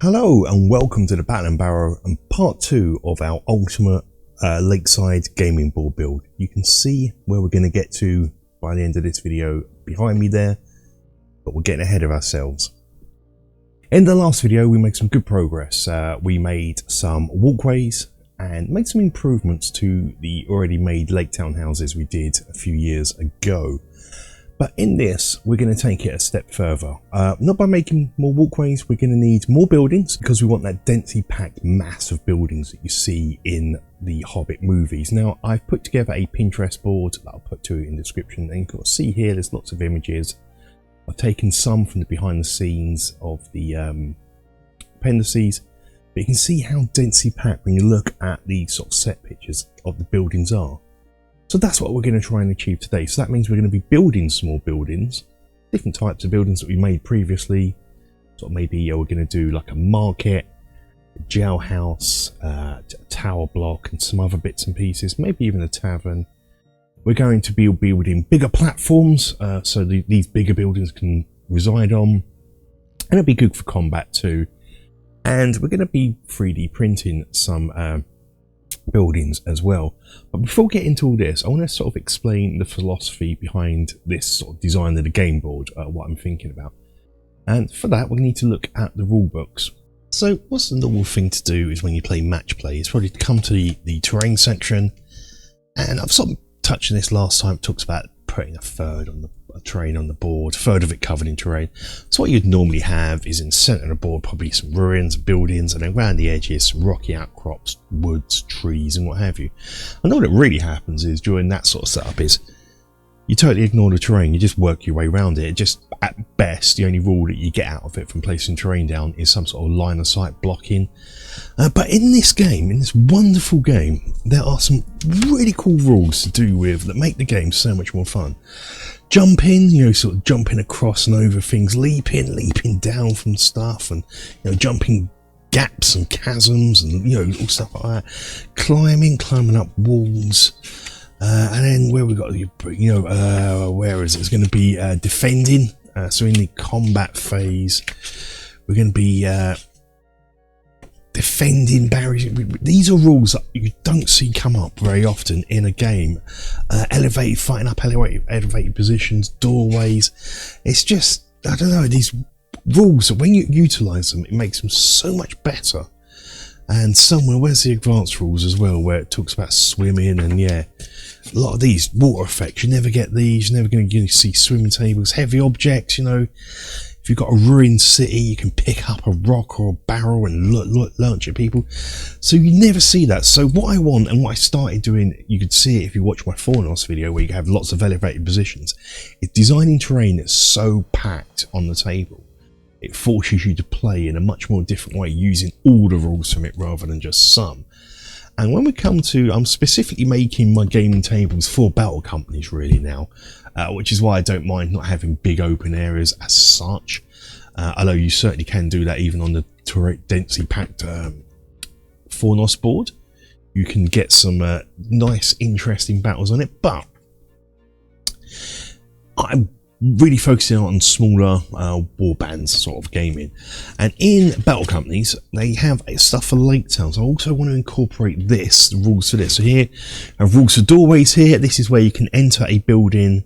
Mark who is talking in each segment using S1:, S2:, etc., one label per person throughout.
S1: Hello and welcome to the Battle and Barrow and part 2 of our ultimate lakeside gaming board build. You can see where we're going to get to by the end of this video behind me there, but we're getting ahead of ourselves. In the last video we made some good progress. We made some walkways and made some improvements to the already made lake town houses we did a few years ago. But in this, we're going to take it a step further. Not by making more walkways, we're going to need more buildings because we want that densely packed mass of buildings that you see in the Hobbit movies. Now, I've put together a Pinterest board that I'll put to in the description, and you can see here there's lots of images. I've taken some from the behind the scenes of the appendices, but you can see how densely packed when you look at the sort of set pictures of the buildings are. So that's what we're going to try and achieve today. So that means we're going to be building small buildings, different types of buildings that we made previously. So maybe we're going to do like a market, a jailhouse, a tower block and some other bits and pieces, maybe even a tavern. We're going to be building bigger platforms so these bigger buildings can reside on. And it'll be good for combat too. And we're going to be 3D printing some buildings as well. But before we get into all this, I want to sort of explain the philosophy behind this sort of design of the game board, what I'm thinking about. And for that, we need to look at the rule books. So what's the normal thing to do is when you play match play is probably to come to the terrain section. And I've sort of touched on this last time. It talks about putting a third on the terrain on the board, a third of it covered in terrain. So what you'd normally have is in the centre of the board probably some ruins, buildings, and then around the edges some rocky outcrops, woods, trees and what have you. And all that really happens is during that sort of setup is you totally ignore the terrain, you just work your way around it. Just at best the only rule that you get out of it from placing terrain down is some sort of line of sight blocking. But in this game, in this wonderful game, there are some really cool rules to do with that make the game so much more fun. Jumping, sort of jumping across and over things, leaping down from stuff, and jumping gaps and chasms and all stuff like that. Climbing up walls, and then where we got where is it? It's going to be defending. So in the combat phase, we're going to be defending barriers. These are rules that you don't see come up very often in a game. Fighting up elevated positions, doorways. It's just, I don't know, these rules that when you utilise them, it makes them so much better. And somewhere, where's the advanced rules as well, where it talks about swimming and a lot of these water effects, you never get these. You're never going to see swimming tables, heavy objects, If you've got a ruined city, you can pick up a rock or a barrel and launch at people. So you never see that. So what I want and what I started doing, you could see it if you watch my Fornos video where you have lots of elevated positions, is designing terrain that's so packed on the table. It forces you to play in a much more different way, using all the rules from it rather than just some. And when we come to, I'm specifically making my gaming tables for battle companies really now. Which is why I don't mind not having big open areas as such, although you certainly can do that even on the densely packed Fornos board. You can get some nice interesting battles on it, but I'm really focusing on smaller war bands sort of gaming. And in battle companies they have stuff for lake towns. I also want to incorporate the rules for this. So here I have rules for doorways here. This is where you can enter a building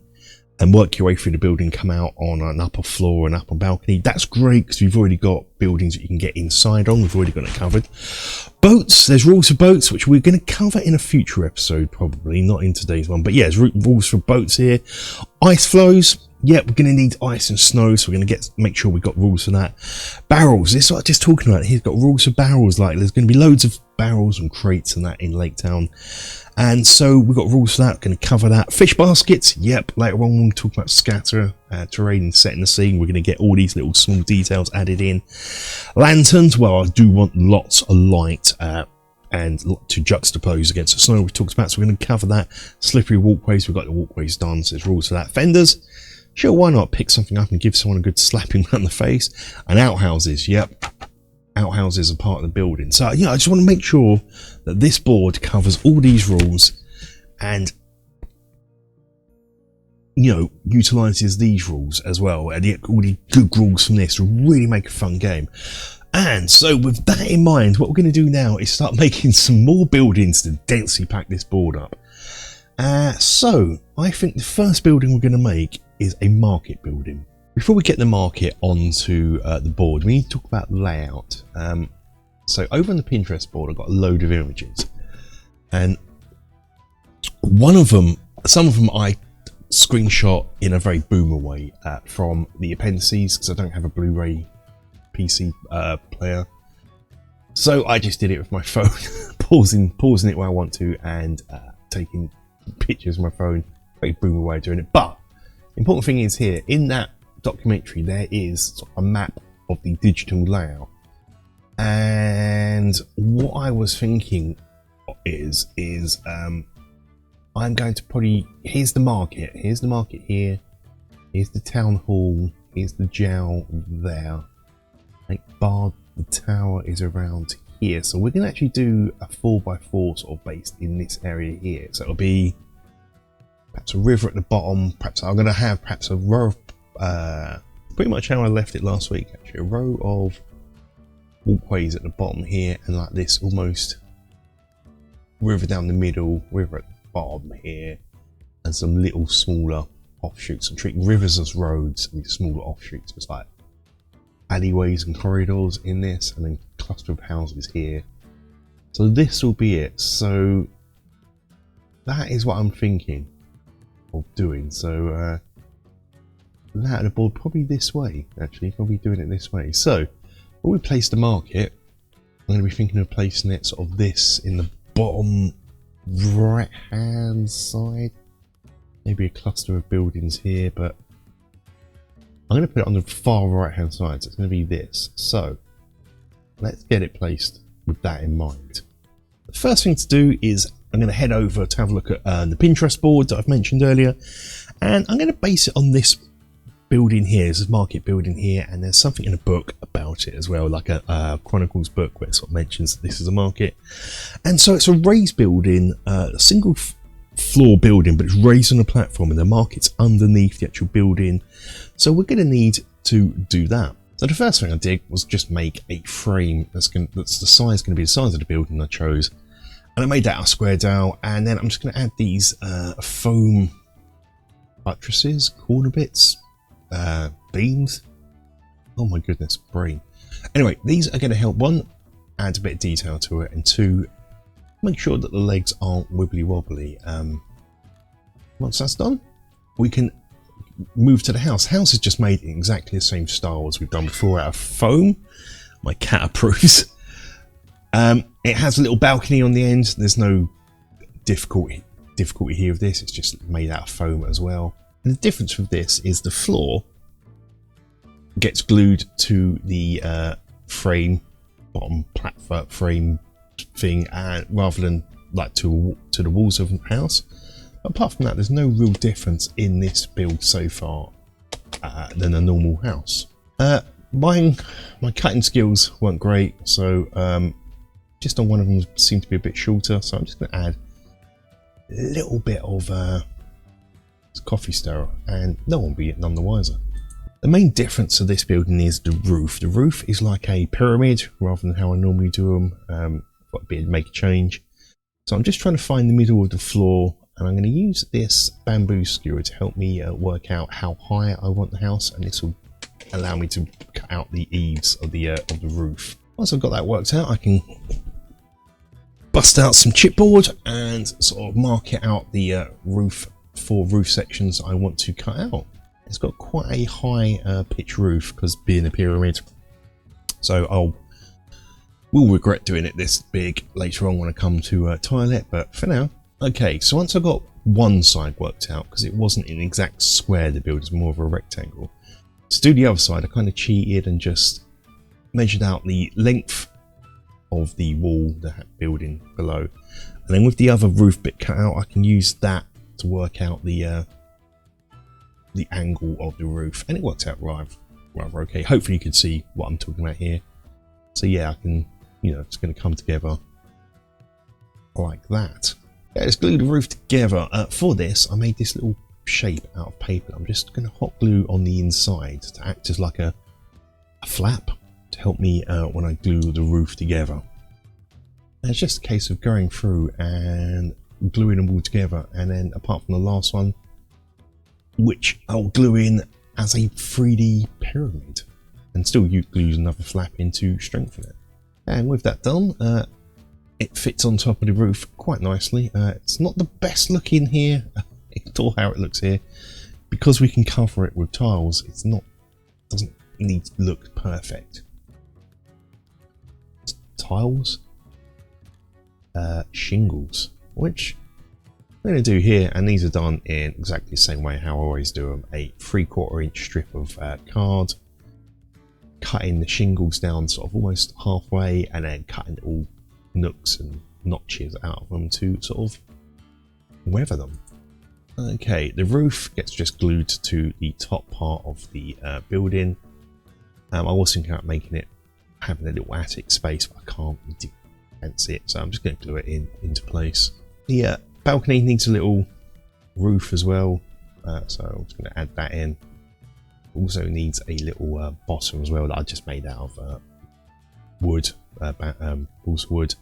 S1: and work your way through the building, come out on an upper floor and upper balcony. That's great because we've already got buildings that you can get inside on. We've already got it covered. Boats, there's rules for boats, which we're going to cover in a future episode, probably not in today's one. But yeah, there's rules for boats here. Ice flows. Yeah, we're going to need ice and snow, so we're going to make sure we've got rules for that. Barrels, this is what I was just talking about. He's got rules for barrels, like there's going to be loads of barrels and crates and that in Lake Town. And so we've got rules for that, we're going to cover that. Fish baskets, yep, later on when we talk about scatter, terrain and setting the scene, we're going to get all these little small details added in. Lanterns, well, I do want lots of light and to juxtapose against the snow we talked about, so we're going to cover that. Slippery walkways, we've got the walkways done, so there's rules for that. Fenders, sure, why not pick something up and give someone a good slapping around the face. And outhouses, yep. Outhouses are part of the building. So yeah, I just want to make sure that this board covers all these rules and utilizes these rules as well, and all the good rules from this to really make a fun game. And so with that in mind, what we're going to do now is start making some more buildings to densely pack this board up. So I think the first building we're going to make is a market building. Before we get the market onto the board, we need to talk about layout. So over on the Pinterest board, I've got a load of images, and some of them I screenshot in a very boomer way from the appendices, because I don't have a Blu-ray PC player. So I just did it with my phone, pausing it where I want to, and taking pictures with my phone. Very boomer way of doing it. But the important thing is here, in that documentary, there is sort of a map of the digital layout. And what I was thinking is I'm going to probably, here's the market here, here's the town hall, here's the jail there. I think the tower is around here, so we're going to actually do a 4x4 sort of based in this area here. So it'll be perhaps a river at the bottom. Perhaps I'm going to have perhaps a row of pretty much how I left it last week, actually, a row of walkways at the bottom here, and like this almost river down the middle, river at the bottom here, and some little smaller offshoots. I'm treating rivers as roads and smaller offshoots. It's like alleyways and corridors in this, and then cluster of houses here. So this will be it. So that is what I'm thinking of doing. So that the board probably this way, actually, probably doing it this way. So when we place the market, I'm going to be thinking of placing it sort of this in the bottom right hand side. Maybe a cluster of buildings here, but I'm going to put it on the far right hand side, so it's going to be this. So let's get it placed with that in mind. The first thing to do is I'm going to head over to have a look at the Pinterest board that I've mentioned earlier, and I'm going to base it on this building here. This is market building here, and there's something in a book about it as well, like a Chronicles book where it sort of mentions that this is a market. And so it's a raised building, a single floor building, but it's raised on a platform, and the market's underneath the actual building. So we're going to need to do that. So the first thing I did was just make a frame that's the size going to be the size of the building I chose, and I made that a square dowel. And then I'm just going to add these foam buttresses, corner bits, beams. Oh my goodness, brain. Anyway, these are going to help, one, add a bit of detail to it, and two, make sure that the legs aren't wibbly wobbly. Once that's done, we can move to the house. House is just made in exactly the same style as we've done before, out of foam. My cat approves. It has a little balcony on the end. There's no difficulty here with this. It's just made out of foam as well. And the difference with this is the floor gets glued to the frame, bottom platform frame thing, rather than like to the walls of the house. Apart from that, there's no real difference in this build so far than a normal house. My cutting skills weren't great, so just on one of them seemed to be a bit shorter, so I'm just going to add a little bit of coffee stirrer, and no one will be none the wiser. The main difference of this building is the roof. The roof is like a pyramid rather than how I normally do them. Got to make a change. So I'm just trying to find the middle of the floor, and I'm going to use this bamboo skewer to help me work out how high I want the house, and this will allow me to cut out the eaves of the roof. Once I've got that worked out, I can bust out some chipboard and sort of mark it out the roof for roof sections I want to cut out. It's got quite a high pitch roof because being a pyramid, so will regret doing it this big later on when I come to tile it, but for now. Okay, so once I got one side worked out, because it wasn't an exact square, the build is more of a rectangle. To do the other side, I kind of cheated and just measured out the length of the wall, the building below, and then with the other roof bit cut out, I can use that to work out the angle of the roof, and it worked out rather okay. Hopefully you can see what I'm talking about here. So yeah, I can, it's going to come together like that. Yeah, let's glue the roof together. For this, I made this little shape out of paper. I'm just going to hot glue on the inside to act as like a flap to help me when I glue the roof together. And it's just a case of going through and gluing them all together, and then apart from the last one, which I'll glue in as a 3D pyramid, and still glue another flap in to strengthen it. And with that done, it fits on top of the roof quite nicely. It's not the best looking here, ignore how it looks here, because we can cover it with tiles. It's not, doesn't need to look perfect. Tiles, shingles, which I'm going to do here, and these are done in exactly the same way how I always do them. A 3/4 inch strip of card, cutting the shingles down sort of almost halfway, and then cutting all nooks and notches out of them to sort of weather them. Okay, the roof gets just glued to the top part of the building. I was thinking about making it having a little attic space, but I can't fancy it, so I'm just going to glue it into place. The balcony needs a little roof as well, so I'm just going to add that in. Also needs a little bottom as well that I just made out of wood, balsa wood.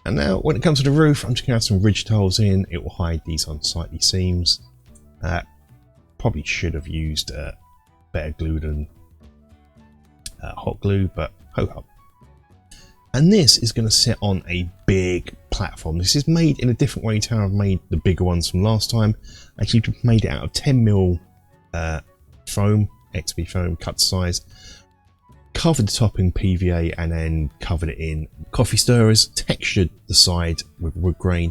S1: And now when it comes to the roof, I'm just going to add some ridge tiles in. It will hide these unsightly seams. Probably should have used better glue than hot glue, but ho ho. And this is going to sit on a big platform. This is made in a different way to how I've made the bigger ones from last time. Actually made it out of 10mm foam, XP foam, cut to size. Covered the top in PVA and then covered it in coffee stirrers, textured the side with wood grain.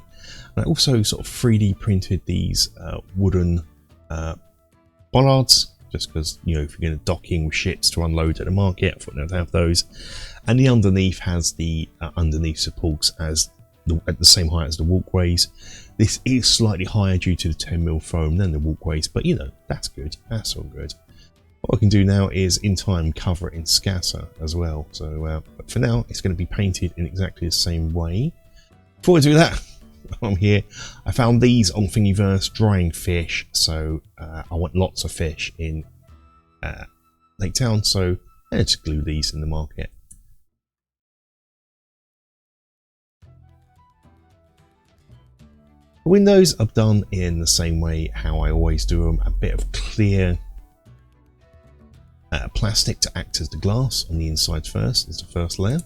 S1: And I also sort of 3D printed these wooden bollards, just because, you know, if you're going to dock in with ships to unload at the market, I thought I'd have those. And the underneath has the underneath supports as at the same height as the walkways. This is slightly higher due to the 10mm foam than the walkways, but you know, that's good, that's all good. What I can do now is in time cover it in scatter as well. So but for now it's going to be painted in exactly the same way. Before I do that, I'm here, I found these on Thingiverse, drying fish, so I want lots of fish in Lake Town, so I just glue these in the market. The windows are done in the same way how I always do them, a bit of clear plastic to act as the glass on the inside first, as the first layer.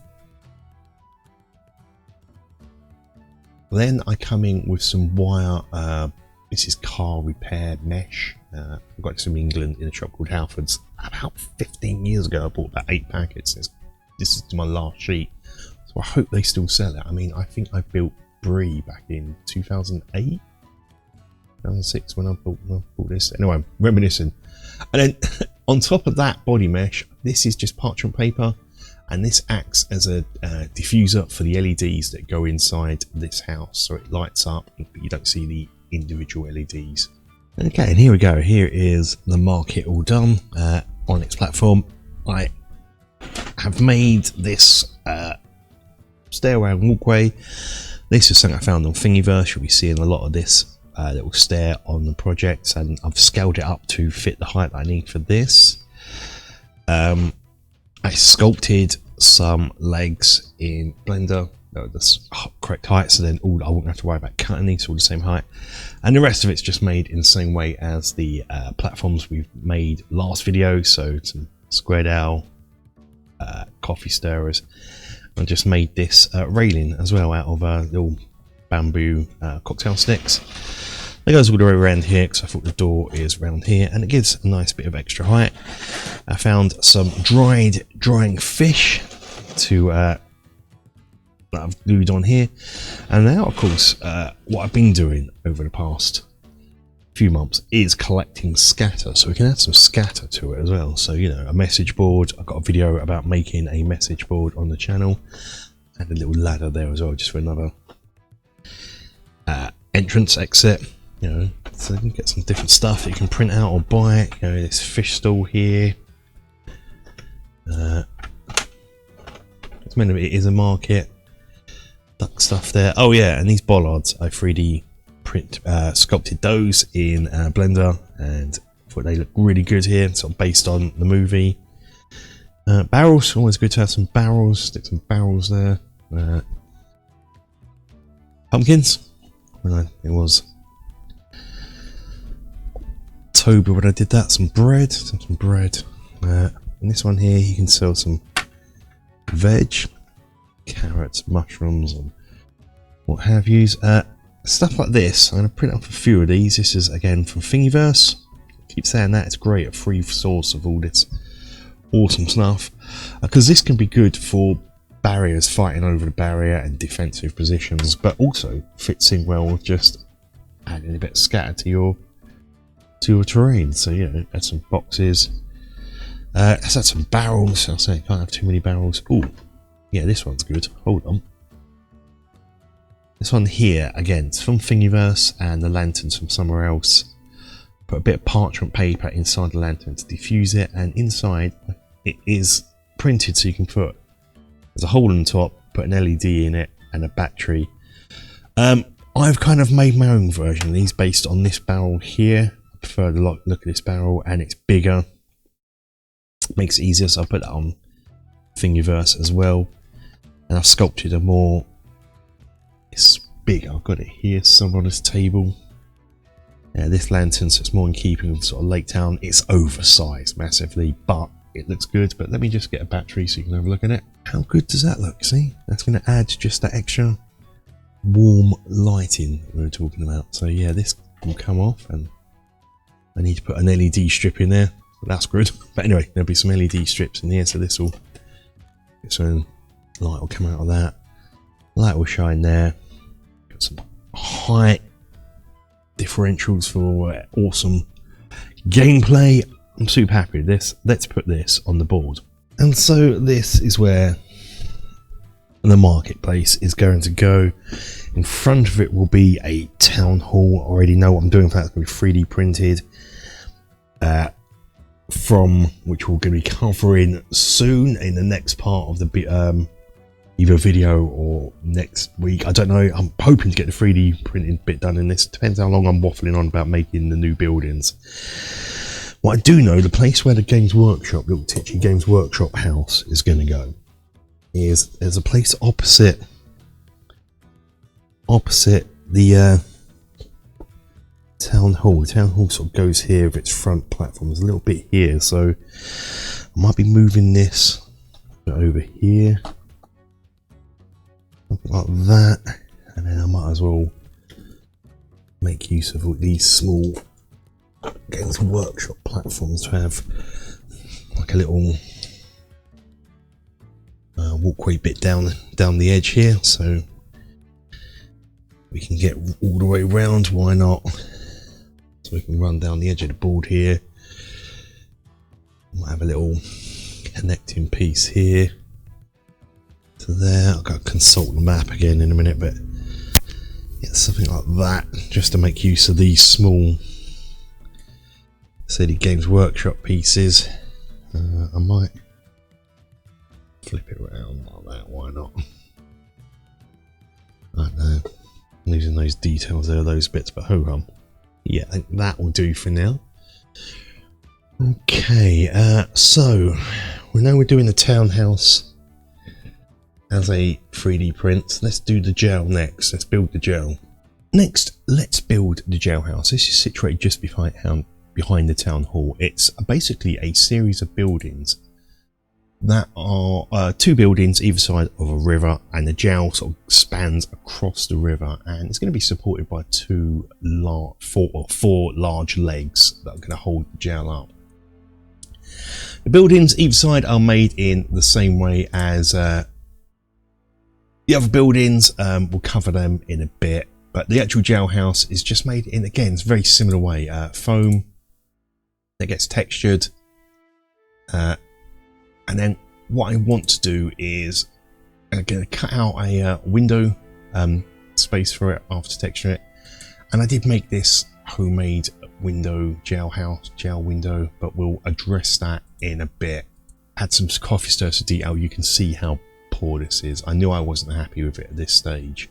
S1: Then I come in with some wire, this is car repair mesh. I got this from England in a shop called Halford's about 15 years ago. I bought about 8 packets. This is my last sheet, so I hope they still sell it. I mean, I think I built Brie back in 2008, 2006 when I bought this. Anyway, I'm reminiscing. And then on top of that body mesh, this is just parchment paper, and this acts as a diffuser for the LEDs that go inside this house, so it lights up, but you don't see the individual LEDs. Okay, and here we go. Here is the market all done on its platform. I have made this stairway and walkway. This is something I found on Thingiverse. You'll be seeing a lot of this little stair on the project, and I've scaled it up to fit the height that I need for this. I sculpted some legs in Blender, the correct height, so then I won't have to worry about cutting these, all the same height. And the rest of it's just made in the same way as the platforms we've made last video, so some squared owl, coffee stirrers. I just made this railing as well out of little bamboo cocktail sticks. It goes all the way around here because I thought the door is around here, and it gives a nice bit of extra height. I found some drying fish to that I've glued on here, and now of course what I've been doing over the past few months is collecting scatter, so we can add some scatter to it as well. So, you know, a message board. I've got a video about making a message board on the channel, and a little ladder there as well, just for another entrance exit. You know, so you can get some different stuff that you can print out or buy. You know, this fish stall here. It's meant to be, it is a market. Duck stuff there. Oh yeah, and these bollards I 3D sculpted those in Blender, and I thought they look really good here, sort of based on the movie. Barrels, always good to have some barrels. Stick some barrels there. Pumpkins. It was October when I did that. Some bread. And this one here, you can sell some veg, carrots, mushrooms, and what have yous. Stuff like this. I'm going to print off a few of these. This is again from Thingiverse. Keep saying that, it's great, a free source of all this awesome stuff, because this can be good for barriers, fighting over the barrier and defensive positions, but also fits in well with just adding a bit of scatter to your terrain. So yeah, add some boxes, let's add some barrels. I'll say can't have too many barrels. Oh yeah, this one's good. Hold on, this one here again, it's from Thingiverse, and the lantern's from somewhere else. Put a bit of parchment paper inside the lantern to diffuse it, and inside it is printed so you can put, there's a hole on the top, put an LED in it and a battery. I've kind of made my own version of these based on this barrel here. I prefer the look of this barrel, and it's bigger, makes it easier, so I'll put that on Thingiverse as well. And I've sculpted a more, it's bigger, I've got it here somewhere on this table. This lantern, so it's more in keeping with sort of Lake Town. It's oversized massively, but it looks good. But let me just get a battery so you can have a look at it. How good does that look? See, that's going to add just that extra warm lighting we were talking about. So yeah, this will come off, and I need to put an LED strip in there. But that's good. But anyway, there'll be some LED strips in here, so this will, so light will come out of that. Light will shine there. Got some height differentials for awesome gameplay. I'm super happy with this. Let's put this on the board. And so this is where the marketplace is going to go. In front of it will be a town hall. I already know what I'm doing for that. It's going to be 3D printed, from which we're going to be covering soon in the next part of the either video or next week. I don't know. I'm hoping to get the 3D printing bit done in this. Depends how long I'm waffling on about making the new buildings. What I do know, the place where the Games Workshop, little titchy Games Workshop house is going to go, is there's a place opposite the town hall. The town hall sort of goes here with its front platform. There's a little bit here, so I might be moving this over here. Something like that, and then I might as well make use of all these small Games Workshop platforms to have like a little walkway bit down the edge here, so we can get all the way around. Why not? So we can run down the edge of the board here. Might have a little connecting piece here to there. I've got to consult the map again in a minute, but yeah, something like that, just to make use of these small City Games Workshop pieces. I might flip it around like that, why not? I don't know, losing those details there, those bits, but ho hum. Yeah, I think that will do for now. Okay, so we know we're doing the townhouse as a 3D print. Let's do the jail next. Let's build the jail. Next, let's build the jailhouse. This is situated just behind the town hall. It's basically a series of buildings that are two buildings either side of a river, and the jail sort of spans across the river, and it's going to be supported by four large legs that are going to hold the jail up. The buildings either side are made in the same way as the other buildings. We'll cover them in a bit, but the actual jailhouse is just made in, again, it's a very similar way. Foam that gets textured, and then what I want to do is I'm going to cut out a window space for it after texturing it, and I did make this homemade window, jail window, but we'll address that in a bit. Add some coffee stirs to detail. You can see how poor this is. I knew I wasn't happy with it at this stage.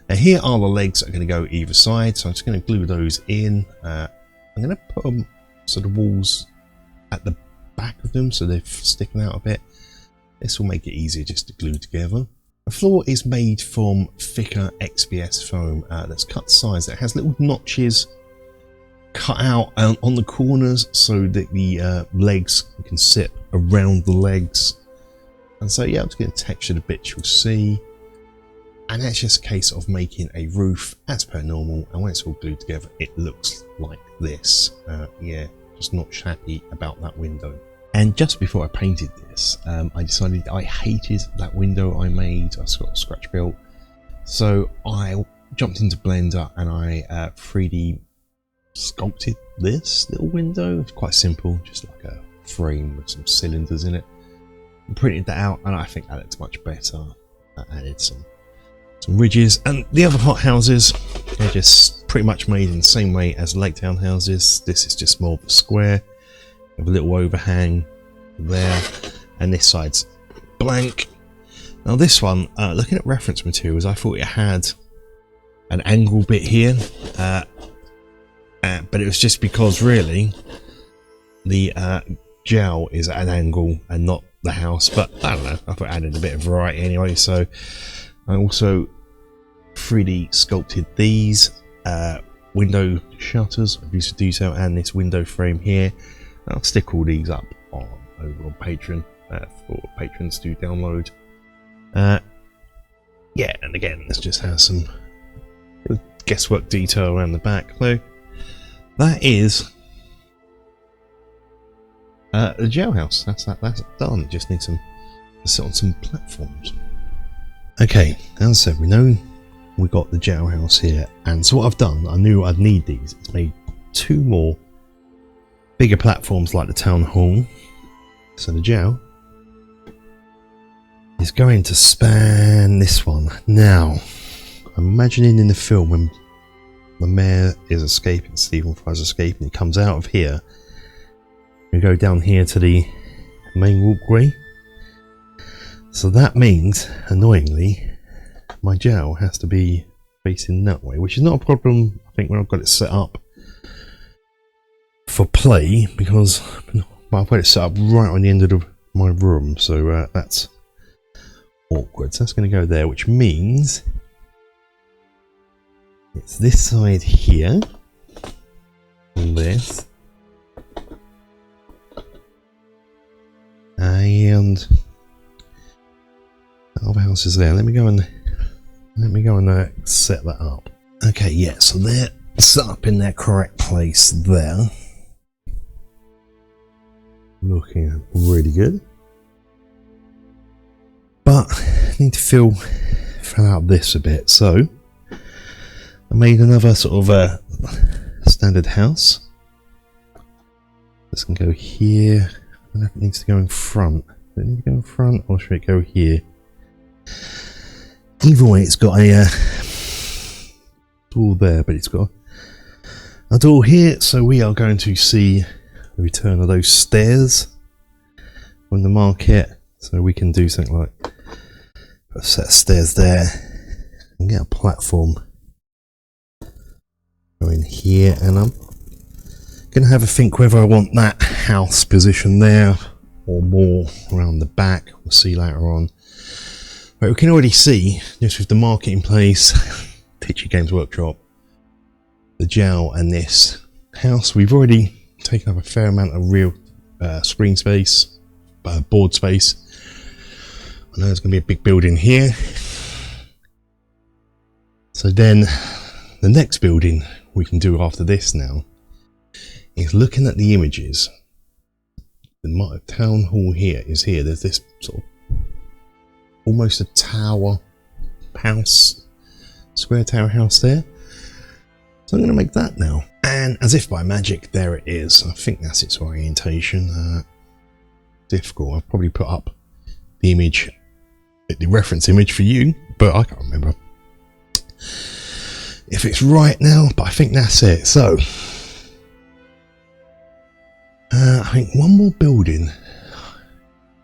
S1: Now here are the legs that are going to go either side, so I'm just going to glue those in. I'm going to put them so the walls at the back of them, so they're sticking out a bit. This will make it easier just to glue together. The floor is made from thicker XPS foam that's cut to size. It has little notches cut out on the corners so that the legs can sit around the legs. And so yeah, I'm just going to texture the bits you'll see. And that's just a case of making a roof as per normal, and when it's all glued together it looks like this. Yeah, just not happy about that window. And just before I painted this, I decided I hated that window I made. I got a scratch built, so I jumped into Blender and I 3D sculpted this little window. It's quite simple, just like a frame with some cylinders in it. I printed that out and I think that looks much better. I added some ridges, and the other hot houses, they're just pretty much made in the same way as Lake Town houses. This is just more of a square with a little overhang there, and this side's blank. Now this one, looking at reference materials, I thought it had an angle bit here, but it was just because really the gel is at an angle and not the house. But I don't know, I thought it added a bit of variety anyway. So I also 3D sculpted these window shutters, a piece of detail, and this window frame here. I'll stick all these up over on Patreon for patrons to download. Yeah, and again, this just has some guesswork detail around the back. So that is the jailhouse. That's done. It just needs to sit on some platforms. Okay, as I said, we know we got the jailhouse here, and so what I've done, I knew I'd need these. It's made 2 more bigger platforms like the town hall. So the jail is going to span this one. Now, I'm imagining in the film when the mayor is escaping, Stephen Fry's escaping, he comes out of here. We go down here to the main walkway. So that means, annoyingly, my jail has to be facing that way, which is not a problem, I think, when I've got it set up for play, because I've got it set up right on the end of my room, so that's awkward. So that's going to go there, which means it's this side here, and this, and the other house is there. Let me go and set that up. Okay, yeah, so they're set up in their correct place there. Looking really good. But I need to fill out this a bit, so I made another sort of standard house. This can go here. I don't know if it needs to go in front. Does it need to go in front, or should it go here? Either way, it's got a door there, but it's got a door here, so we are going to see the return of those stairs from the market. So we can do something like put a set of stairs there and get a platform going here, and I'm going to have a think whether I want that house position there or more around the back. We'll see later on. Right, we can already see, just with the market in place, Teacher Games Workshop, the jail and this house, we've already taken up a fair amount of real screen space, board space. I know there's going to be a big building here. So then, the next building we can do after this now is looking at the images. The town hall here is here. There's this sort of almost a tower house, square tower house there. So I'm going to make that now. And as if by magic, there it is. I think that's its orientation. Difficult. I've probably put up the image, the reference image for you, but I can't remember if it's right now, but I think that's it. So I think one more building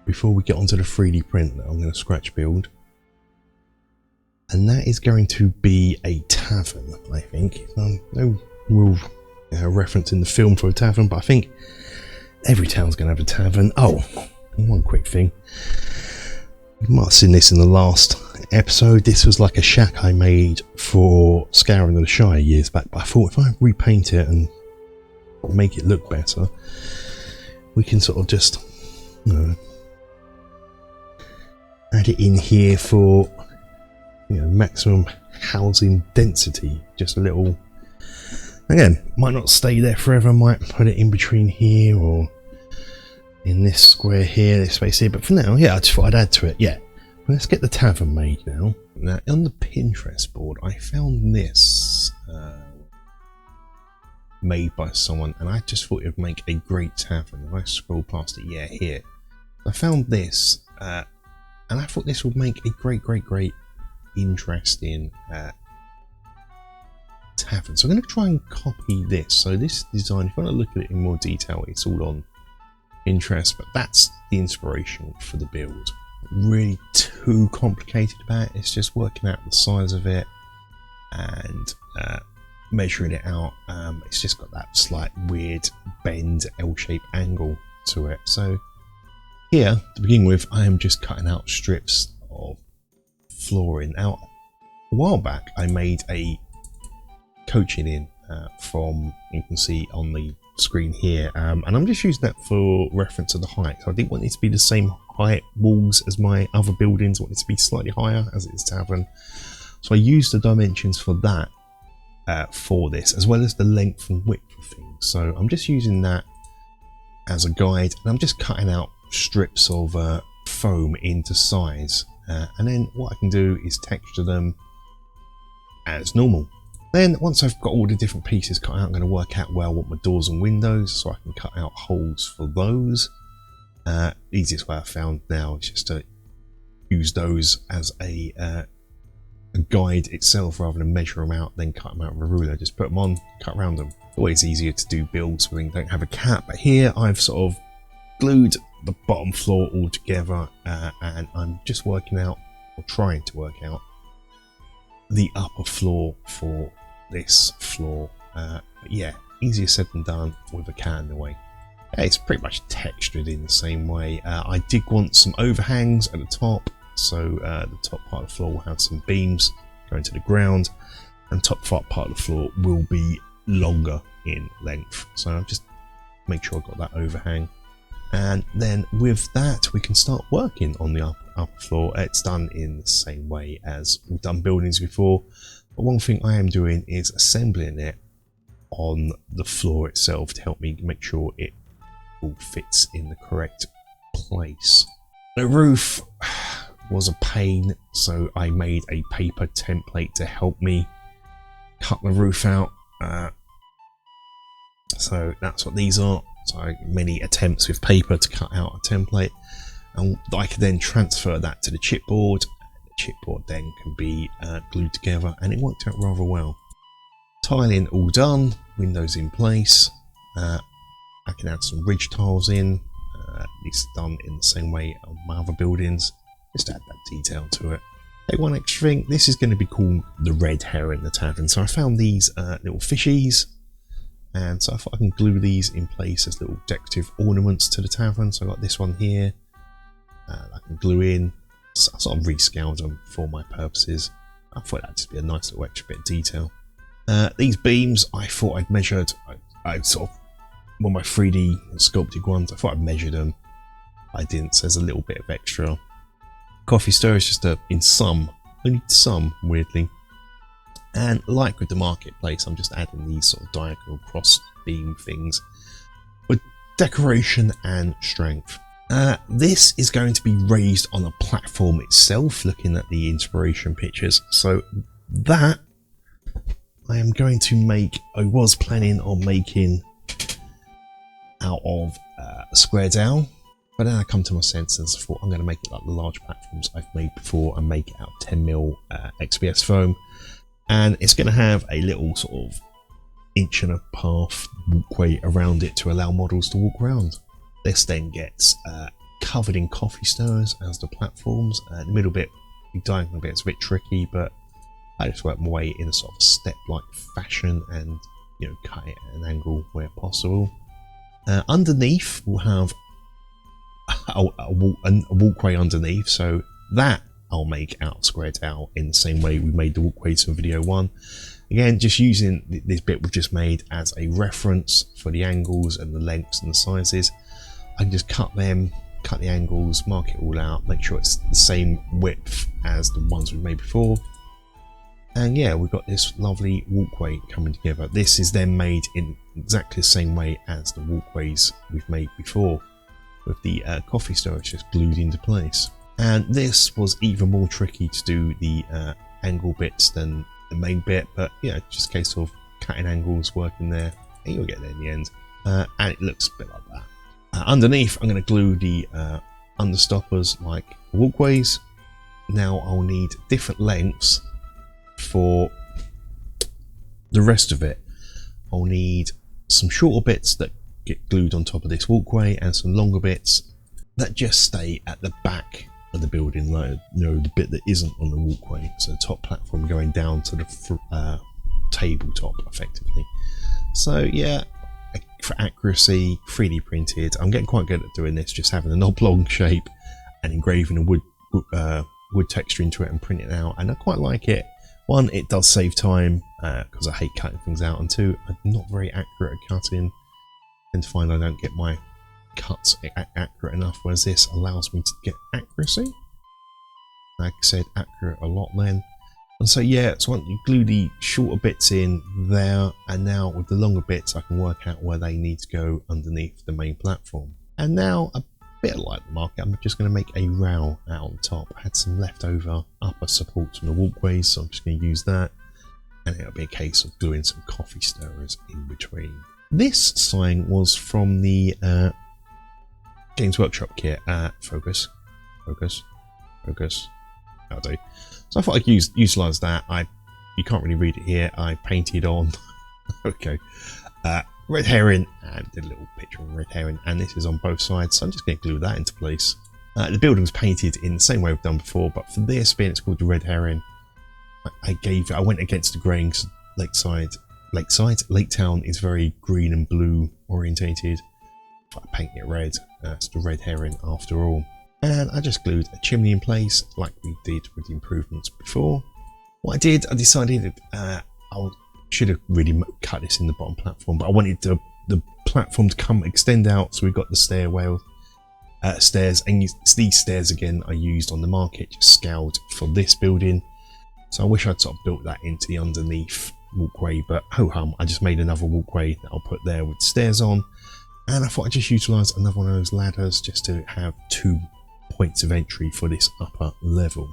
S1: before we get onto the 3D print that I'm going to scratch build, and that is going to be a tavern. I think no real reference in the film for a tavern, but I think every town's going to have a tavern. Oh, one quick thing, You might have seen this in the last episode. This was like a shack I made for Scouring of the Shire years back, but I thought if I repaint it and make it look better, we can sort of just, you know, add it in here for, you know, maximum housing density. Just a little, again, might not stay there forever, might put it in between here or in this square here, this space here, but for now, yeah, I just thought I'd add to it. Yeah, let's get the tavern made now. Now, on the Pinterest board, I found this made by someone, and I just thought it would make a great tavern. If I scroll past it, yeah, here. I found this, and I thought this would make a great interesting tavern. So I'm going to try and copy this. So this design, if you want to look at it in more detail, it's all on Pinterest, but that's the inspiration for the build. Really too complicated about it. It's just working out the size of it and measuring it out. It's just got that slight weird bend, L-shaped angle to it. So here, to begin with, I am just cutting out strips of flooring. Now, a while back, I made a coaching in from, you can see on the screen here, and I'm just using that for reference to the height. So I didn't want it to be the same height walls as my other buildings. I want it to be slightly higher as it is tavern. So I used the dimensions for that for this, as well as the length and width of things. So I'm just using that as a guide, and I'm just cutting out strips of foam into size, and then what I can do is texture them as normal. Then once I've got all the different pieces cut out, I'm going to work out where I want my doors and windows, so I can cut out holes for those. Easiest way I found now is just to use those as a guide itself, rather than measure them out, then cut them out with a ruler. Just put them on, cut around them. Always easier to do builds when you don't have a cap, but here I've sort of glued the bottom floor all together, and I'm just working out, or trying to work out, the upper floor for this floor. Yeah, easier said than done with a cat in the way. It's pretty much textured in the same way. I did want some overhangs at the top, so the top part of the floor will have some beams going to the ground, and top part of the floor will be longer in length. So I'll just make sure I've got that overhang, and then with that we can start working on the upper floor. It's done in the same way as we've done buildings before, but one thing I am doing is assembling it on the floor itself to help me make sure it all fits in the correct place. The roof was a pain, so I made a paper template to help me cut the roof out. So that's what these are. So many attempts with paper to cut out a template, and I can then transfer that to the chipboard. The chipboard then can be glued together, and it worked out rather well. Tiling all done, windows in place. I can add some ridge tiles in. This is done in the same way on my other buildings, just to add that detail to it. Hey, one extra thing, this is going to be called the red herring, the tavern. So I found these little fishies, and so I thought I can glue these in place as little decorative ornaments to the tavern. So I got this one here, I can glue in. So I sort of rescaled them for my purposes. I thought that'd just be a nice little extra bit of detail. These beams, I thought I'd measured. I sort of, one of my 3D sculpted ones, I thought I'd measured them. I didn't, so there's a little bit of extra. Coffee stir is just in some, only some, weirdly. And like with the marketplace, I'm just adding these sort of diagonal cross beam things with decoration and strength. This is going to be raised on a platform itself, looking at the inspiration pictures. So that I am going to make, I was planning on making out of a square dowel, but then I come to my senses. I thought I'm going to make it like the large platforms I've made before and make it out of 10mm XPS foam, and it's going to have a little sort of 1.5-inch walkway around it to allow models to walk around. This then gets covered in coffee stirrers as the platforms. The middle bit, the diagonal bit, is a bit tricky, but I just work my way in a sort of step-like fashion and, you know, cut it at an angle where possible. Underneath we'll have a walkway underneath, so that I'll make out of square tile in the same way we made the walkways from video 1. Again, just using this bit we've just made as a reference for the angles and the lengths and the sizes. I can just cut them, cut the angles, mark it all out, make sure it's the same width as the ones we made before. And yeah, we've got this lovely walkway coming together. This is then made in exactly the same way as the walkways we've made before, with the coffee storage just glued into place. And this was even more tricky to do the angle bits than the main bit, but yeah, just a case of cutting angles, working there, and you'll get there in the end. And it looks a bit like that. Underneath, I'm going to glue the understoppers like walkways. Now I'll need different lengths for the rest of it. I'll need some shorter bits that get glued on top of this walkway and some longer bits that just stay at the back of the building, like, you know, the bit that isn't on the walkway, so the top platform going down to the tabletop effectively. So yeah, for accuracy, 3D printed. I'm getting quite good at doing this, just having an oblong shape and engraving a wood texture into it and printing it out, and I quite like it. One, it does save time because I hate cutting things out, and two, I'm not very accurate at cutting. I tend to find I don't get my cuts accurate enough, whereas this allows me to get accuracy. Like I said, accurate a lot then. And so yeah, so once you glue the shorter bits in there, and now with the longer bits I can work out where they need to go underneath the main platform. And now, a bit like the market, I'm just going to make a rail out on top. I had some leftover upper supports from the walkways, so I'm just going to use that, and it'll be a case of gluing some coffee stirrers in between. This sign was from the Games Workshop kit. Focus. That'll do. So I thought I'd utilise that. You can't really read it here. I painted on okay, red herring, and did a little picture of a red herring, and this is on both sides, so I'm just going to glue that into place. The building's painted in the same way we've done before, but for this being it's called the red herring, I went against the grain because Lake Town is very green and blue orientated. I paint it red. It's the red herring after all. And I just glued a chimney in place like we did with the improvements before. What I did, I decided I should have really cut this in the bottom platform, but I wanted the platform to extend out, so we've got the stairs, and it's these stairs again I used on the market, just scaled for this building. So I wish I'd sort of built that into the underneath walkway, but ho hum, I just made another walkway that I'll put there with stairs on, and I thought I'd just utilise another one of those ladders just to have 2 points of entry for this upper level.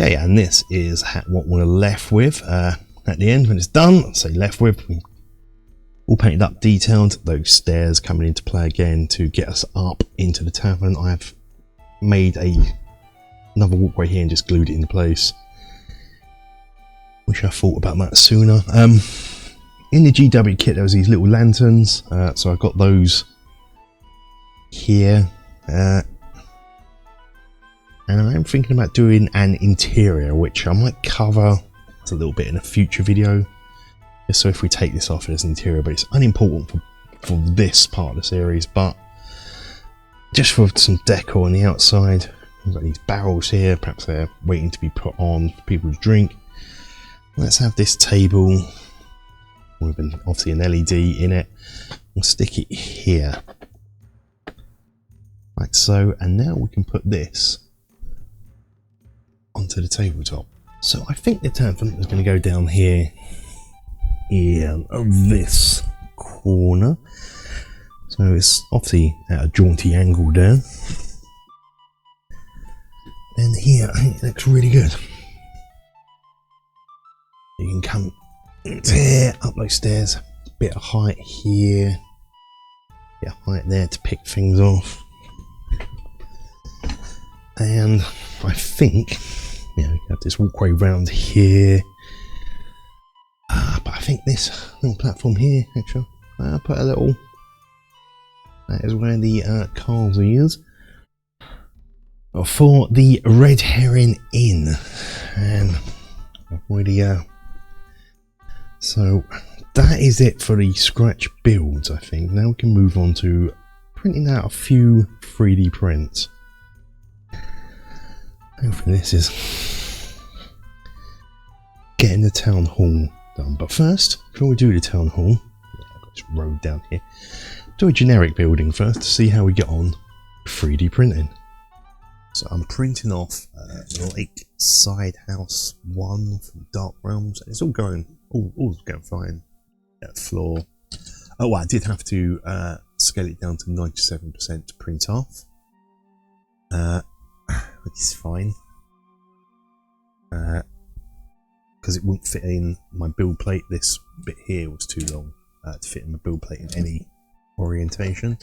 S1: Okay, and this is what we're left with at the end when it's done. So left with all painted up, detailed. Those stairs coming into play again to get us up into the tavern. I've made another walkway here and just glued it into place. Wish I thought about that sooner. In the GW kit there was these little lanterns, so I got those here. And I'm thinking about doing an interior, which I might cover a little bit in a future video. Just so if we take this off as an interior, but it's unimportant for this part of the series, but just for some decor on the outside. We've got these barrels here, perhaps they're waiting to be put on for people to drink. Let's have this table with obviously an LED in it. We'll stick it here, like so, and now we can put this onto the tabletop. So I think the tavern is going to go down here in this corner. So it's obviously at a jaunty angle there. And here, I think it looks really good. You can come here, up those stairs, a bit of height here, bit of height there to pick things off. And I think, you know, you have this walkway round here. But I think this little platform here, actually, I'll put a little, that is where the cars are used for the Red Herring Inn. And I've already, so that is it for the scratch builds, I think. Now we can move on to printing out a few 3D prints. hopefully this is getting the town hall done. But first, before we do the town hall, I've got this road down here, do a generic building first to see how we get on 3D printing. So I'm printing off Lakeside House 1 from Dark Realms. It's all going fine. Floor. Oh, well, I did have to scale it down to 97% to print off, which is fine, because it wouldn't fit in my build plate. This bit here was too long to fit in my build plate in any orientation.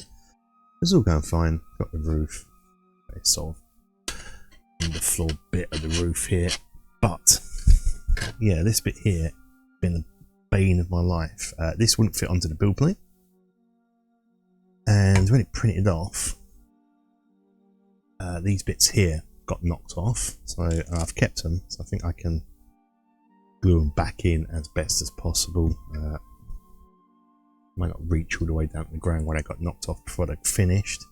S1: It's all going fine. Got the roof, it's sort of in the floor bit of the roof here, but yeah, this bit here been a bane of my life. This wouldn't fit onto the build plate, and when it printed off, these bits here got knocked off, so I've kept them, so I think I can glue them back in as best as possible. Might not reach all the way down to the ground when I got knocked off before they finished.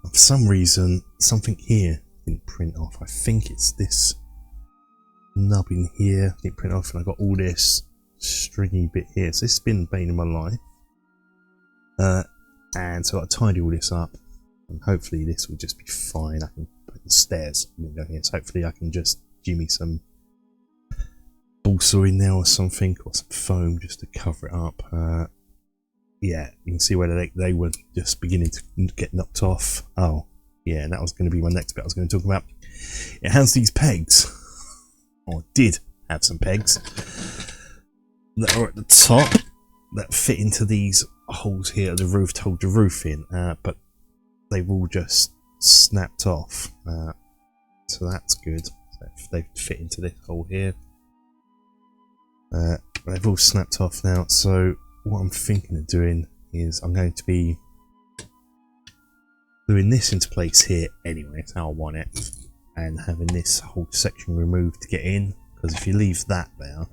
S1: And for some reason, something here didn't print off. I think it's this nub in here didn't print off, and I got all this stringy bit here. So this has been a bane in my life. And so I tidy all this up, and hopefully this will just be fine. I can put the stairs down here, so hopefully I can just jimmy some balsa in there or something, or some foam just to cover it up. Yeah, you can see where they were just beginning to get knocked off. Oh, yeah, and that was going to be my next bit I was going to talk about. It has these pegs, or did have some pegs, that are at the top that fit into these holes here at the roof to hold the roof in, but they've all just snapped off, so that's good. So they fit into this hole here, they've all snapped off now. So what I'm thinking of doing is I'm going to be gluing this into place here anyway, that's how I want it, and having this whole section removed to get in, because if you leave that there,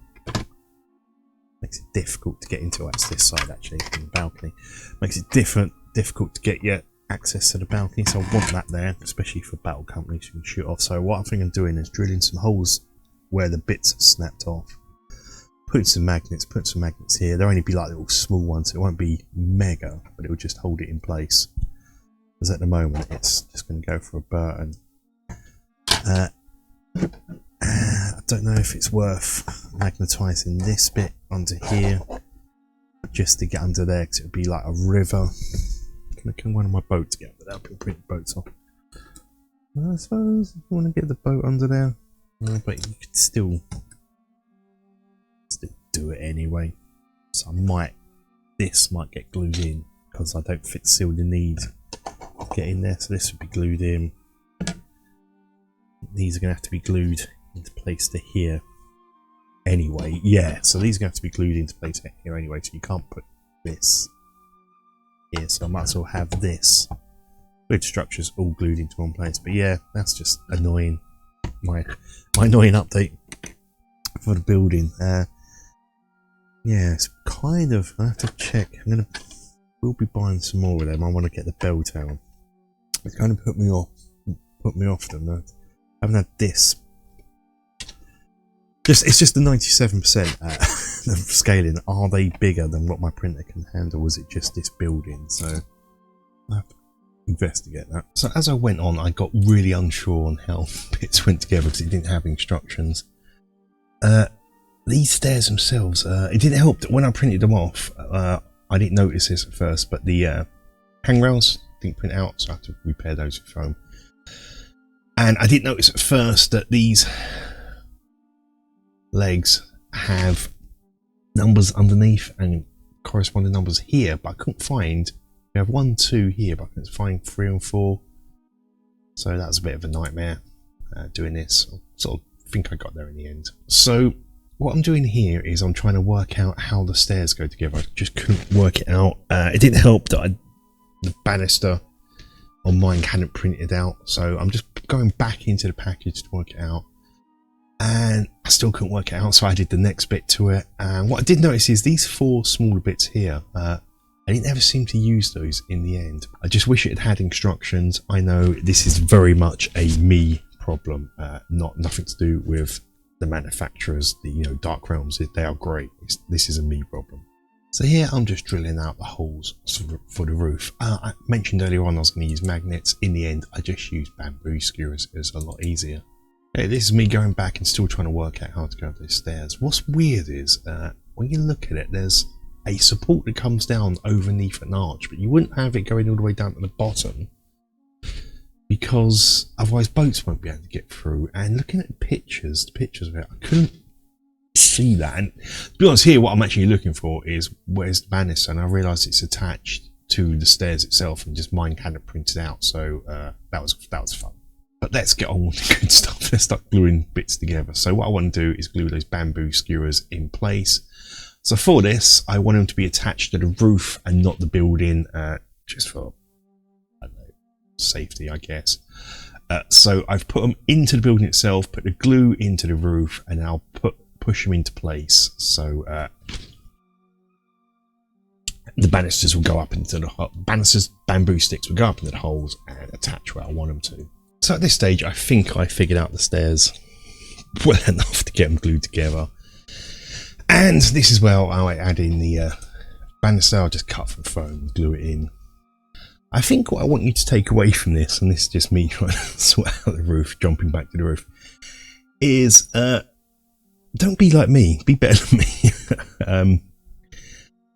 S1: makes it difficult to get into. That's this side actually, from the balcony. Makes it difficult to get your access to the balcony, so I want that there, especially for battle companies you can shoot off. So what I'm thinking of doing is drilling some holes where the bits are snapped off, putting some magnets here. They'll only be like little small ones, so it won't be mega, but it will just hold it in place. Because at the moment it's just going to go for a burn. I don't know if it's worth magnetising this bit onto here just to get under there, because it would be like a river. Can one of my boats get under there? I can print boats off. I suppose if you want to get the boat under there, but you could still do it anyway. So this might get glued in, because I don't seal the need to get in there, so this would be glued in. These are going to have to be glued into place to here anyway. Yeah, so these are going to have to be glued into place here anyway, so you can't put this here, so I might as well have this grid structures all glued into one place. But yeah, that's just annoying. My annoying update for the building. Yeah, it's kind of, I have to check. We'll be buying some more of them. I want to get the bell tower. It's kind of put me off them. I haven't had this. It's just the 97% of scaling. Are they bigger than what my printer can handle? Was it just this building? So I have to investigate that. So as I went on, I got really unsure on how bits went together, because it didn't have instructions. These stairs themselves, it didn't help that when I printed them off, I didn't notice this at first, but the handrails didn't print out, so I had to repair those with foam. And I didn't notice at first that these legs have numbers underneath and corresponding numbers here, but I couldn't find. We have 1, 2 here, but I couldn't find 3 and 4. So that was a bit of a nightmare doing this. I sort of think I got there in the end. So what I'm doing here is I'm trying to work out how the stairs go together. I just couldn't work it out. It didn't help that the banister on mine hadn't printed out, so I'm just going back into the package to work it out, and I still couldn't work it out, so I did the next bit to it. And what I did notice is these 4 smaller bits here, I didn't ever seem to use those in the end. I just wish it had instructions. I know this is very much a me problem. Nothing to do with the manufacturers, the Dark Realms. They are great. This is a me problem. So here I'm just drilling out the holes for the roof. I mentioned earlier on I was going to use magnets. In the end, I just used bamboo skewers. It was a lot easier. Okay, this is me going back and still trying to work out how to go up those stairs. What's weird is when you look at it, there's a support that comes down underneath an arch, but you wouldn't have it going all the way down to the bottom because otherwise boats won't be able to get through. And looking at the pictures of it, I couldn't see that. And to be honest, here what I'm actually looking for is where's the banister, and I realised it's attached to the stairs itself, and just mine hadn't printed out. So that was fun. But let's get on with the good stuff. Let's start gluing bits together. So what I want to do is glue those bamboo skewers in place. So for this, I want them to be attached to the roof and not the building, just for, I don't know, safety, I guess. So I've put them into the building itself, put the glue into the roof, and I'll push them into place. So the banisters will go up into the bamboo sticks will go up into the holes and attach where I want them to. So at this stage, I think I figured out the stairs well enough to get them glued together. And this is where I add in the banister. I'll just cut from foam and glue it in. I think what I want you to take away from this, and this is just me trying to sort out the roof, jumping back to the roof, is don't be like me, be better than me.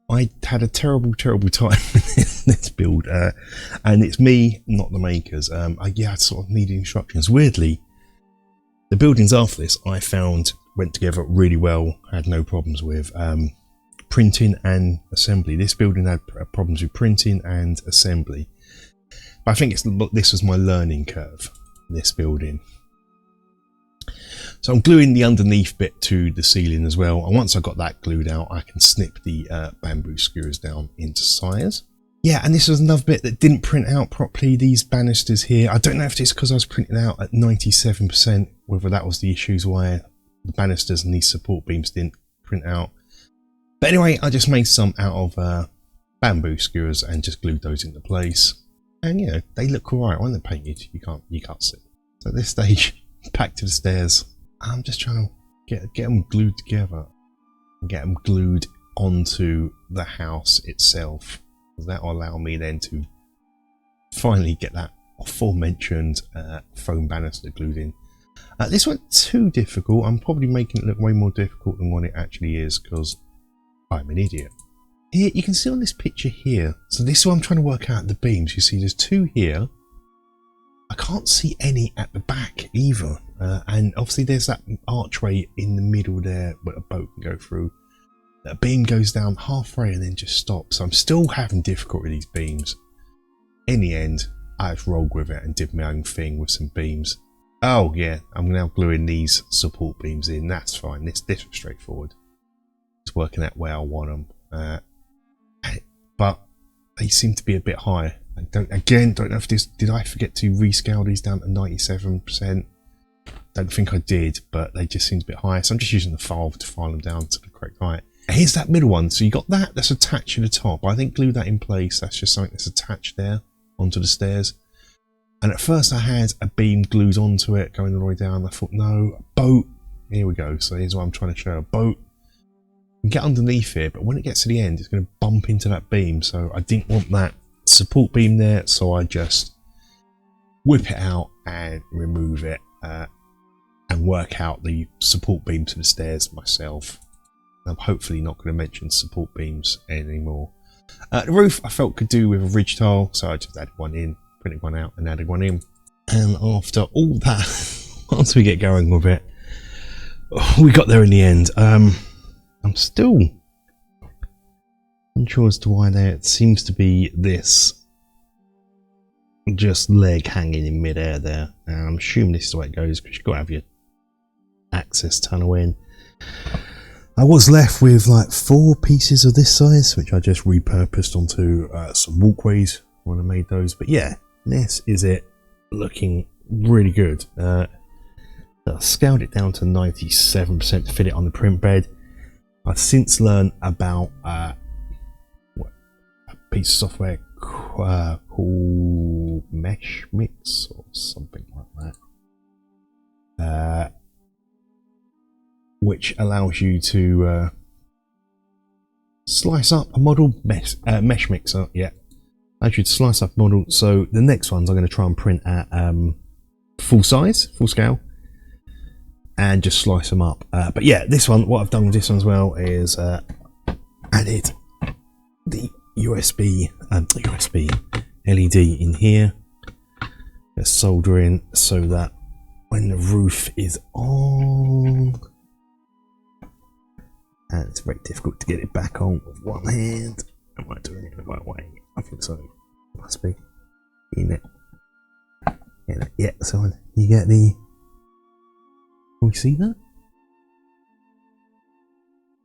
S1: I had a terrible time with this build, and it's me, not the makers. I sort of needed instructions. Weirdly, the buildings after this I found went together really well. I had no problems with printing and assembly. This building had problems with printing and assembly. But I think this was my learning curve, this building. So I'm gluing the underneath bit to the ceiling as well, and once I got that glued out, I can snip the bamboo skewers down into size. Yeah, and this was another bit that didn't print out properly, these banisters here. I don't know if it's because I was printing out at 97%, whether that was the issues why the banisters and these support beams didn't print out. But anyway, I just made some out of bamboo skewers and just glued those into place. And they look alright when they're painted. You can't see. So at this stage, back to the stairs. I'm just trying to get them glued together and get them glued onto the house itself. That will allow me then to finally get that aforementioned foam banister glued in. This wasn't too difficult. I'm probably making it look way more difficult than what it actually is because I'm an idiot. Here you can see on this picture here. So this is what I'm trying to work out the beams. You see there's two here. I can't see any at the back either. And obviously there's that archway in the middle there where a boat can go through. That beam goes down halfway and then just stops. So I'm still having difficulty with these beams. In the end, I just rolled with it and did my own thing with some beams. Oh yeah, I'm now gluing these support beams in. That's fine. This was straightforward. It's working out where I want them. But they seem to be a bit high. I don't know if did I forget to rescale these down to 97%. Don't think I did, but they just seem a bit high. So I'm just using the file to file them down to the correct height. Here's that middle one. So you got that's attached to the top. I think glue that in place. That's just something that's attached there onto the stairs. And at first I had a beam glued onto it going all the way down. I thought, no, a boat. Here we go. So here's what I'm trying to show. A boat. You can get underneath it, but when it gets to the end, it's going to bump into that beam. So I didn't want that support beam there. So I just whip it out and remove it and work out the support beam to the stairs myself. I'm hopefully not going to mention support beams anymore. The roof I felt could do with a ridge tile, so I just added one in, printed one out and added one in. And after all that, once we get going with it, we got there in the end. I'm still unsure as to why there seems to be this just leg hanging in midair there. And I'm assuming this is the way it goes because you've got to have your access tunnel in. I was left with like 4 pieces of this size, which I just repurposed onto some walkways when I made those. But yeah, this is it, looking really good. I scaled it down to 97% to fit it on the print bed. I've since learned about a piece of software called Mesh Mix or something like that. which allows you to slice up a model mesh mixer. Yeah, allows you to slice up a model. So the next ones I'm going to try and print at full size, full scale, and just slice them up. But yeah, this one, what I've done with this one as well is added the USB LED in here. Just solder in so that when the roof is on, and it's very difficult to get it back on with one hand. Am I doing it the right way? I think so. Must be. In it. Yeah, so you get the. Can we see that?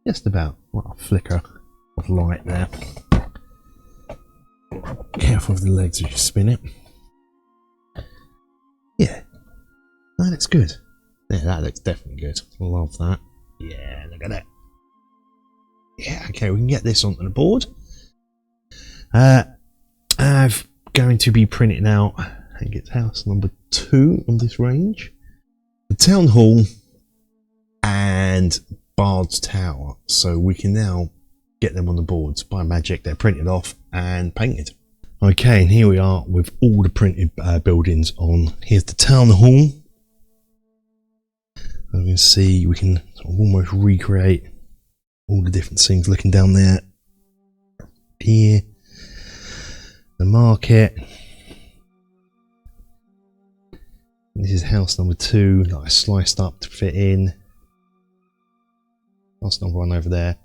S1: Just about. What a flicker of light there. Careful with the legs as you spin it. Yeah. That looks good. Yeah, that looks definitely good. Love that. Yeah, look at that. Yeah, okay, we can get this onto the board. I'm going to be printing out, I think it's house number 2 on this range. The town hall and Bard's Tower. So we can now get them on the boards. By magic, they're printed off and painted. Okay, and here we are with all the printed buildings on. Here's the town hall. As you can see, we can sort of almost recreate all the different things looking down there. Here, the market. This is house number 2 that I sliced up to fit in. House number 1 over there.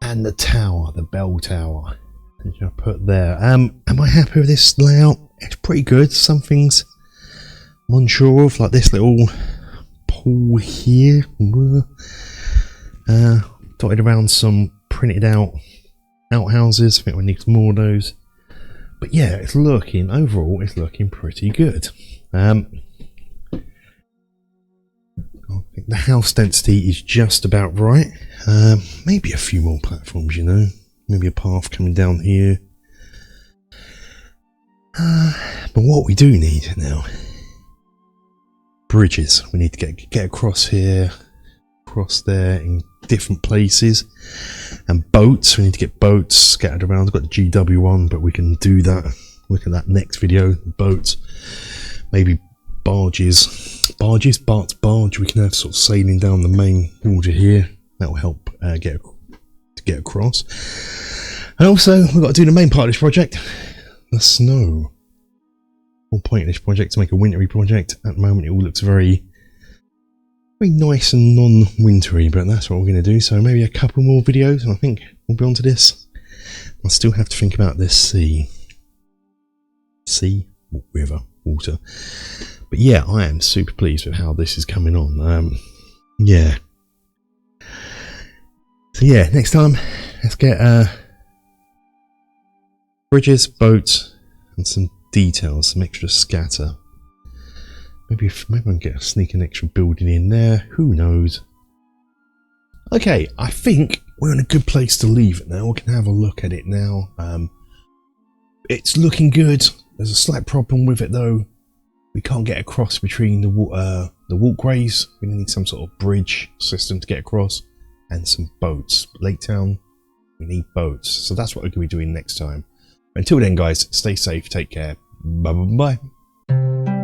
S1: And the tower, the bell tower, which I put there. Am I happy with this layout? It's pretty good. Some things I'm unsure of, like this little pool here. Dotted around some printed out outhouses. I think we need some more of those. But yeah, it's looking, overall, it's looking pretty good. I think the house density is just about right. Maybe a few more platforms, you know. Maybe a path coming down here. But what we do need now, bridges. We need to get across here, across there in different places, and boats. We need to get boats scattered around. I've got the GW one, but we can do that. Look at that next video. Boats, maybe barges. Bart's barge. We can have sort of sailing down the main water here. That will help get across. And also, we've got to do the main part of this project, the snow. Whole point of this project to make a wintry project. At the moment, it all looks very nice and non-wintry, but that's what we're going to do. So maybe a couple more videos, and I think we'll be on to this. I still have to think about this sea, river, water. But yeah, I am super pleased with how this is coming on. Yeah. So yeah, next time, let's get bridges, boats, and some details, some extra scatter. Maybe I can get a sneaking extra building in there. Who knows? Okay, I think we're in a good place to leave it now. We can have a look at it now. It's looking good. There's a slight problem with it though. We can't get across between the walkways. We need some sort of bridge system to get across, and some boats. Lake Town, we need boats. So that's what we're going to be doing next time. Until then, guys, stay safe, take care. Bye bye bye.